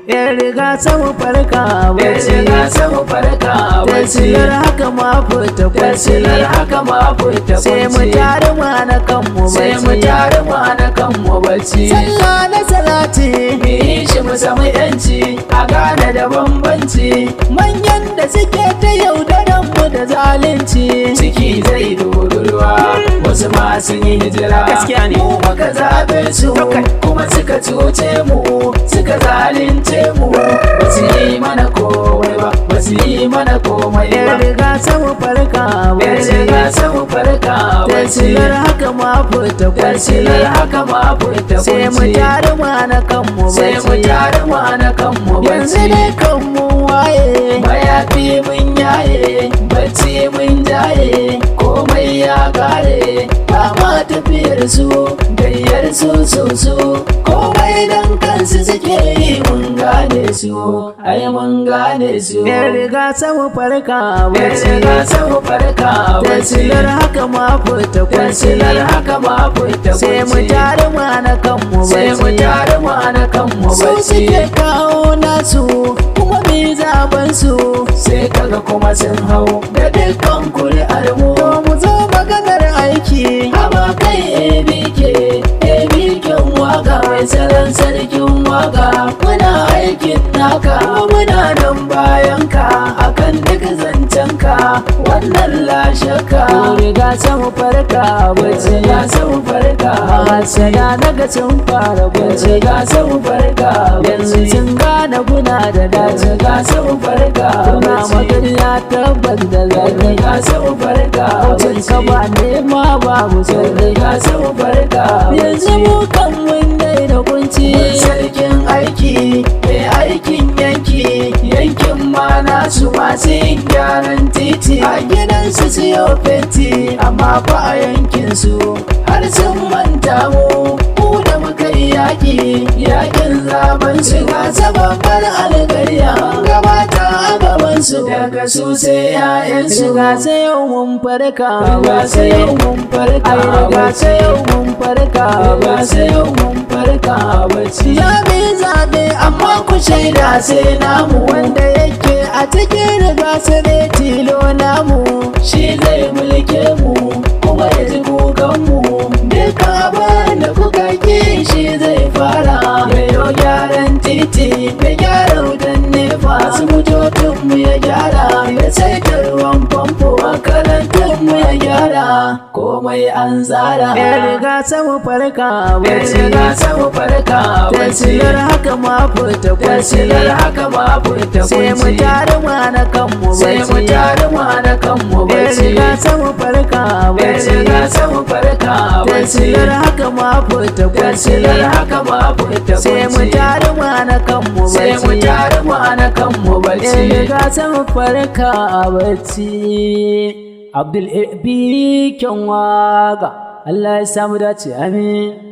yan riga samu farka bacci, yan riga samu farka bacci, tasirar haka ma fita kwanci, tasirar haka ma fita sai mu tare mu hana kanmu sai mu bacci, tare mu hana kanmu bacci. sallah na salati mu yi shi mu samu yanci a gane da bambanci, manyan da suke ta yaudaran mu da zalunci, ciki zai dodurwa wasu ma sun yi hijira, Gaskiya ne. mu muka zaɓe su kuma suka cuce mu suka zalunce mu, ba su yi mana komai ba, ba su yi mana komai ba. yan riga samu farka Yan bacci, riga samu farka bacci, tasirar haka ma fita kwanci, tasirar haka ma fita sai mu kwanci, tare mu hana kanmu sai mu bacci, tare mu hana kanmu yanzu bacci. ne kanmu waye, Mayafi mun yaye, bacci mun jaye, komai ya kare, ba ma tafiyar su, gayyar su, komai dan kansu suke yi mun gane su, ai mun gane su. yan riga samu farka Yan bacci, riga samu farka bacci, tasirar haka ma fita kwanci, tasirar haka ma fita sai mu kwanci, tare mu hana kanmu sai mu bacci, tare mu hana kanmu su bacci. suke kawo nasu kuma mi zaben su, Sai kaga kuma sun hau da dukkan kuri'ar mu. to mu zo maganar aiki, Haba kai ABK waka mai salon sarkin waka, muna aikin naka muna nan bayan ka akan duk zancenka wannan lashaka. yan riga samu farka bacci, Ya samu farka masana naga sun fara bacci, ya samu farka yanzu sun gane guna da daji, ya samu farka kuna magana tabbas da zaki, ya samu farka cin ka ba nema babu sarki, ya samu farka yanzu mu kan mun daina kunci, sarkin aiki mai aikin yankin ma nasu masu yin gyaran titi a gidansu siyo fenti amma fa a yankinsu har sun manta mu da muka yi yakin zaben su ga sababbar alƙarya gabata a gabansu daga su sai 'ya'yansu. riga sai yau mun farka Riga sai yau mun farka ai riga sai yau mun farka Riga sai yau mun farka bacci. zabe zabe amma ku shaida sai namu wanda yake a cikin riga sai ne tilo namu, Shi zai mulke mu kuma ya ji kukanmu, duka abin da kuka ki shi zai fara. Yayo gyaran titi ya gyara wutan nefa, asibitocinmu ya gyara, ya saita ruwan famfo, makarantunmu ya gyara, komai an tsara. yan riga samu farka Yan bacci, riga samu farka bacci, tasirar haka ma fita kwanci, tasirar haka ma fita sai mu kwanci, tare mu hana kanmu sai mu bacci, tare mu hana kanmu yan bacci. riga samu farka Yan bacci, riga samu farka bacci, tasirar haka ma fita kwanci, tasirar haka ma fita sai mu kwanci, tare mu hana kanmu sai mu bacci, tare mu hana kanmu yan bacci. riga samu farka bacci. Abdul Abi Kyanwaga, Allah ya samu dace, amin.